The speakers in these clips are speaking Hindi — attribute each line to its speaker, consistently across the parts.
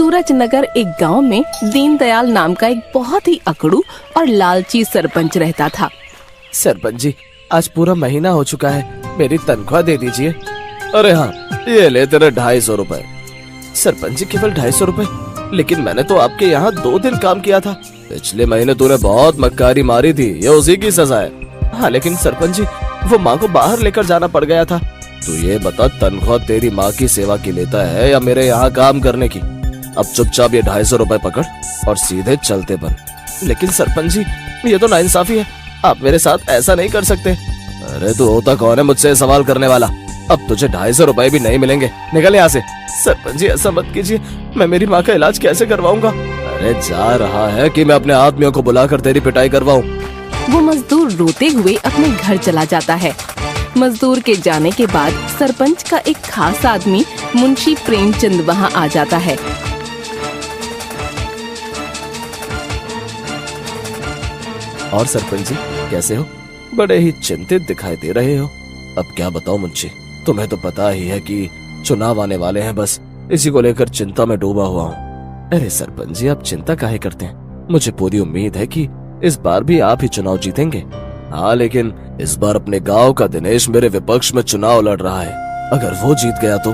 Speaker 1: सूरज नगर एक गांव में दीनदयाल नाम का एक बहुत ही अकड़ू और लालची सरपंच रहता था।
Speaker 2: सरपंच जी, आज पूरा महीना हो चुका है, मेरी तनख्वाह दे दीजिए। अरे हाँ, ये ले तेरे 250 रुपए। सरपंच जी, केवल 250 रुपए? लेकिन मैंने तो आपके यहाँ 2 दिन काम किया था। पिछले महीने तूने बहुत मक्कारी मारी थी, ये उसी की सजा है। हाँ लेकिन सरपंच जी, वो माँ को बाहर लेकर जाना पड़ गया था। तू ये बता, तनख्वाह तेरी माँ की सेवा की लेता है या मेरे यहाँ काम करने की? अब चुपचाप ये 250 रुपए पकड़ और सीधे चलते बन। लेकिन सरपंच जी, ये तो नाइंसाफी है, आप मेरे साथ ऐसा नहीं कर सकते। अरे तू होता कौन है मुझसे सवाल करने वाला? अब तुझे 250 रुपए भी नहीं मिलेंगे, निकल यहाँ से। सरपंच जी, ऐसा मत कीजिए, मैं मेरी माँ का इलाज कैसे करवाऊंगा? अरे जा रहा है कि मैं अपने आदमियों को बुलाकर तेरी पिटाई करवाऊं।
Speaker 1: वो मजदूर रोते हुए अपने घर चला जाता है। मजदूर के जाने के बाद सरपंच का एक खास आदमी मुंशी प्रेमचंद वहाँ आ जाता है।
Speaker 2: और सरपंच जी, कैसे हो? बड़े ही चिंतित दिखाई दे रहे हो। अब क्या बताऊं मुंशी, तुम्हें तो पता ही है कि चुनाव आने वाले हैं, बस इसी को लेकर चिंता में डूबा हुआ हूँ। अरे सरपंच जी, आप चिंता काहे करते हैं? मुझे पूरी उम्मीद है कि इस बार भी आप ही चुनाव जीतेंगे। हाँ लेकिन इस बार अपने गांव का दिनेश मेरे विपक्ष में चुनाव लड़ रहा है। अगर वो जीत गया तो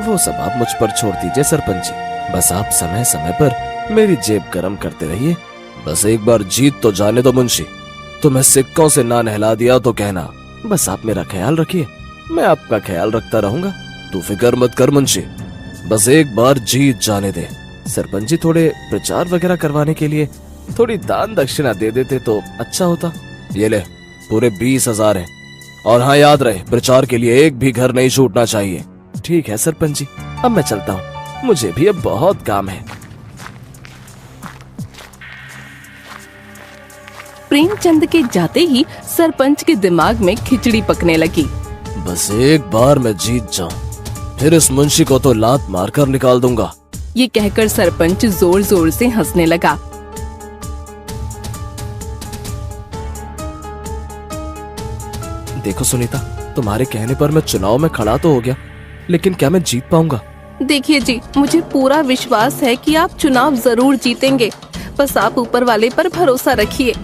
Speaker 2: वो सब आप मुझ पर छोड़ दीजिए सरपंच जी। बस आप समय समय पर मेरी जेब गर्म करते रहिए। बस एक बार जीत तो जाने दो मुंशी। तुम्हें सिक्कों से ना नहला दिया तो कहना। बस आप मेरा ख्याल रखिए, मैं आपका ख्याल रखता रहूंगा। तू फिक्र मत कर मुंशी, बस एक बार जीत जाने दे। सरपंच जी, थोड़े प्रचार वगैरह करवाने के लिए थोड़ी दान दक्षिणा दे देते तो अच्छा होता। ये ले, पूरे 20,000 है। और हाँ, याद रहे, प्रचार के लिए एक भी घर नहीं छूटना चाहिए। ठीक है सरपंच जी, अब मैं चलता हूँ, मुझे भी अब बहुत काम है।
Speaker 1: प्रेमचंद के जाते ही सरपंच के दिमाग में खिचड़ी पकने लगी।
Speaker 2: बस एक बार मैं जीत जाऊं, फिर इस मुंशी को तो लात मारकर निकाल दूंगा।
Speaker 1: ये कहकर सरपंच जोर जोर से हंसने लगा।
Speaker 2: देखो सुनीता, तुम्हारे कहने पर मैं चुनाव में खड़ा तो हो गया, लेकिन क्या मैं जीत पाऊंगा?
Speaker 1: देखिए जी, मुझे पूरा विश्वास है कि आप चुनाव जरूर जीतेंगे। बस आप ऊपर वाले पर भरोसा रखिए।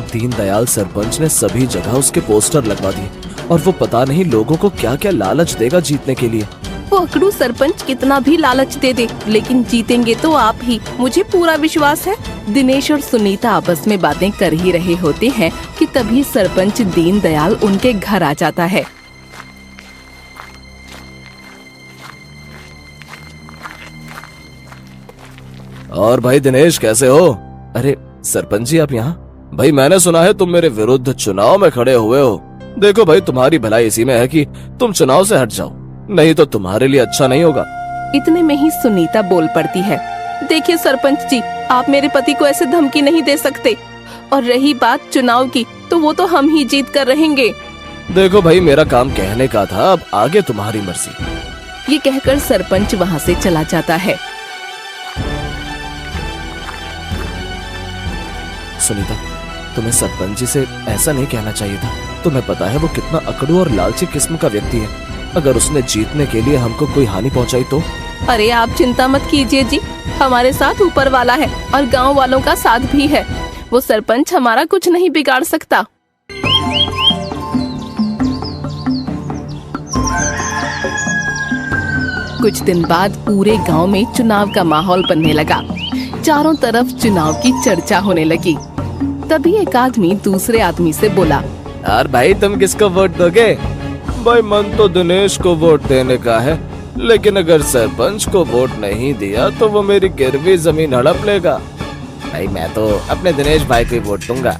Speaker 2: दीनदयाल सरपंच ने सभी जगह उसके पोस्टर लगवा दिए और वो पता नहीं लोगों को क्या क्या लालच देगा जीतने के लिए।
Speaker 1: वो अकड़ू सरपंच कितना भी लालच दे दे, लेकिन जीतेंगे तो आप ही, मुझे पूरा विश्वास है। दिनेश और सुनीता आपस में बातें कर ही रहे होते हैं कि तभी सरपंच दीनदयाल उनके घर आ जाता है।
Speaker 2: और भाई दिनेश, कैसे हो? अरे सरपंच जी, आप यहाँ? भाई मैंने सुना है तुम मेरे विरुद्ध चुनाव में खड़े हुए हो। देखो भाई, तुम्हारी भलाई इसी में है कि तुम चुनाव से हट जाओ, नहीं तो तुम्हारे लिए अच्छा नहीं होगा।
Speaker 1: इतने में ही सुनीता बोल पड़ती है। देखिए सरपंच जी, आप मेरे पति को ऐसे धमकी नहीं दे सकते। और रही बात चुनाव की, तो वो तो हम ही जीत कर रहेंगे।
Speaker 2: देखो भाई, मेरा काम कहने का था, अब आगे तुम्हारी मर्जी।
Speaker 1: ये कहकर सरपंच वहाँ से चला जाता है।
Speaker 2: सुनीता, तुम्हें सरपंच जी से ऐसा नहीं कहना चाहिए था। तुम्हें पता है वो कितना अकड़ू और लालची किस्म का व्यक्ति है। अगर उसने जीतने के लिए हमको कोई हानि पहुंचाई तो?
Speaker 1: अरे आप चिंता मत कीजिए जी, हमारे साथ ऊपर वाला है और गांव वालों का साथ भी है। वो सरपंच हमारा कुछ नहीं बिगाड़ सकता। कुछ दिन बाद पूरे गांव में चुनाव का माहौल बनने लगा। चारों तरफ चुनाव की चर्चा होने लगी। तभी एक आदमी दूसरे आदमी से बोला,
Speaker 2: यार भाई, तुम किसको वोट दोगे? भाई मन तो दिनेश को वोट देने का है, लेकिन अगर सरपंच को वोट नहीं दिया तो वो मेरी गिरवी जमीन हड़प लेगा। भाई मैं तो अपने दिनेश भाई को ही वोट दूंगा।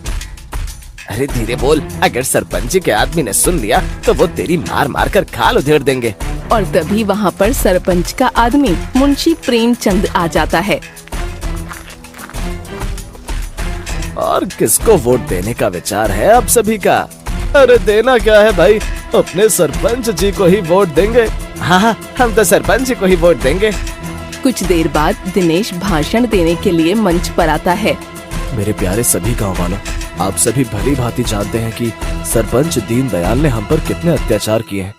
Speaker 2: अरे धीरे बोल, अगर सरपंच जी के आदमी ने सुन लिया तो वो तेरी मार मार कर खाल उधेड़ देंगे।
Speaker 1: और तभी वहाँ पर सरपंच का आदमी मुंशी प्रेमचंद आ जाता है।
Speaker 2: और किसको वोट देने का विचार है आप सभी का? अरे देना क्या है भाई, अपने सरपंच जी को ही वोट देंगे। हाँ, हम तो सरपंच जी को ही वोट देंगे।
Speaker 1: कुछ देर बाद दिनेश भाषण देने के लिए मंच पर आता है।
Speaker 2: मेरे प्यारे सभी गाँव वालों, आप सभी भली भांति जानते हैं कि सरपंच दीनदयाल ने हम पर कितने अत्याचार किए हैं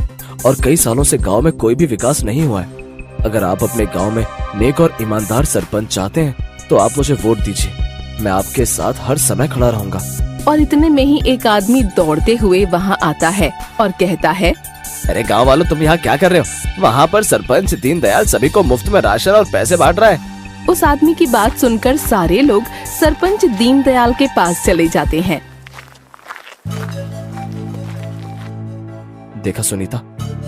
Speaker 2: और कई सालों से गांव में कोई भी विकास नहीं हुआ है। अगर आप अपने गांव में नेक और ईमानदार सरपंच चाहते हैं तो आप मुझे वोट दीजिए। मैं आपके साथ हर समय खड़ा रहूंगा।
Speaker 1: और इतने में ही एक आदमी दौड़ते हुए वहाँ आता है और कहता है,
Speaker 2: अरे गांव वालों, तुम यहाँ क्या कर रहे हो? वहाँ पर सरपंच दीनदयाल सभी को मुफ्त में राशन और पैसे बांट रहा है।
Speaker 1: उस आदमी की बात सुनकर सारे लोग सरपंच दीनदयाल के पास चले जाते हैं।
Speaker 2: देखा सुनीता,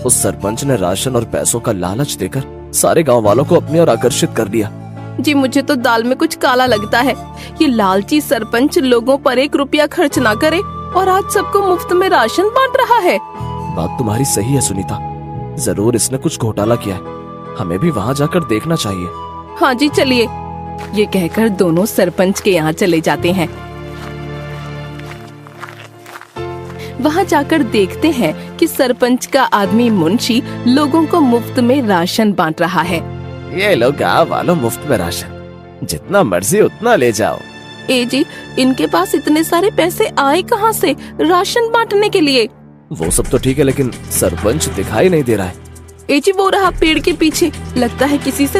Speaker 2: उस सरपंच ने राशन और पैसों का लालच देकर सारे गांव वालों को अपनी ओर आकर्षित कर लिया।
Speaker 1: जी मुझे तो दाल में कुछ काला लगता है। ये लालची सरपंच लोगों पर 1 रुपया खर्च ना करे और आज सबको मुफ्त में राशन बांट रहा है।
Speaker 2: बात तुम्हारी सही है सुनीता, जरूर इसने कुछ घोटाला किया है। हमें भी वहाँ जाकर देखना चाहिए।
Speaker 1: हाँ जी चलिए। ये कहकर दोनों सरपंच के यहाँ चले जाते हैं। वहाँ जाकर देखते हैं कि सरपंच का आदमी मुंशी लोगों को मुफ्त में राशन बांट रहा है।
Speaker 2: ये लो गाँव वालों, मुफ्त में राशन, जितना मर्जी उतना ले जाओ।
Speaker 1: ए जी, इनके पास इतने सारे पैसे आए कहाँ से राशन बांटने के लिए?
Speaker 2: वो सब तो ठीक है, लेकिन सरपंच दिखाई नहीं दे रहा है।
Speaker 1: ए जी, वो रहा पेड़ के पीछे, लगता है किसी से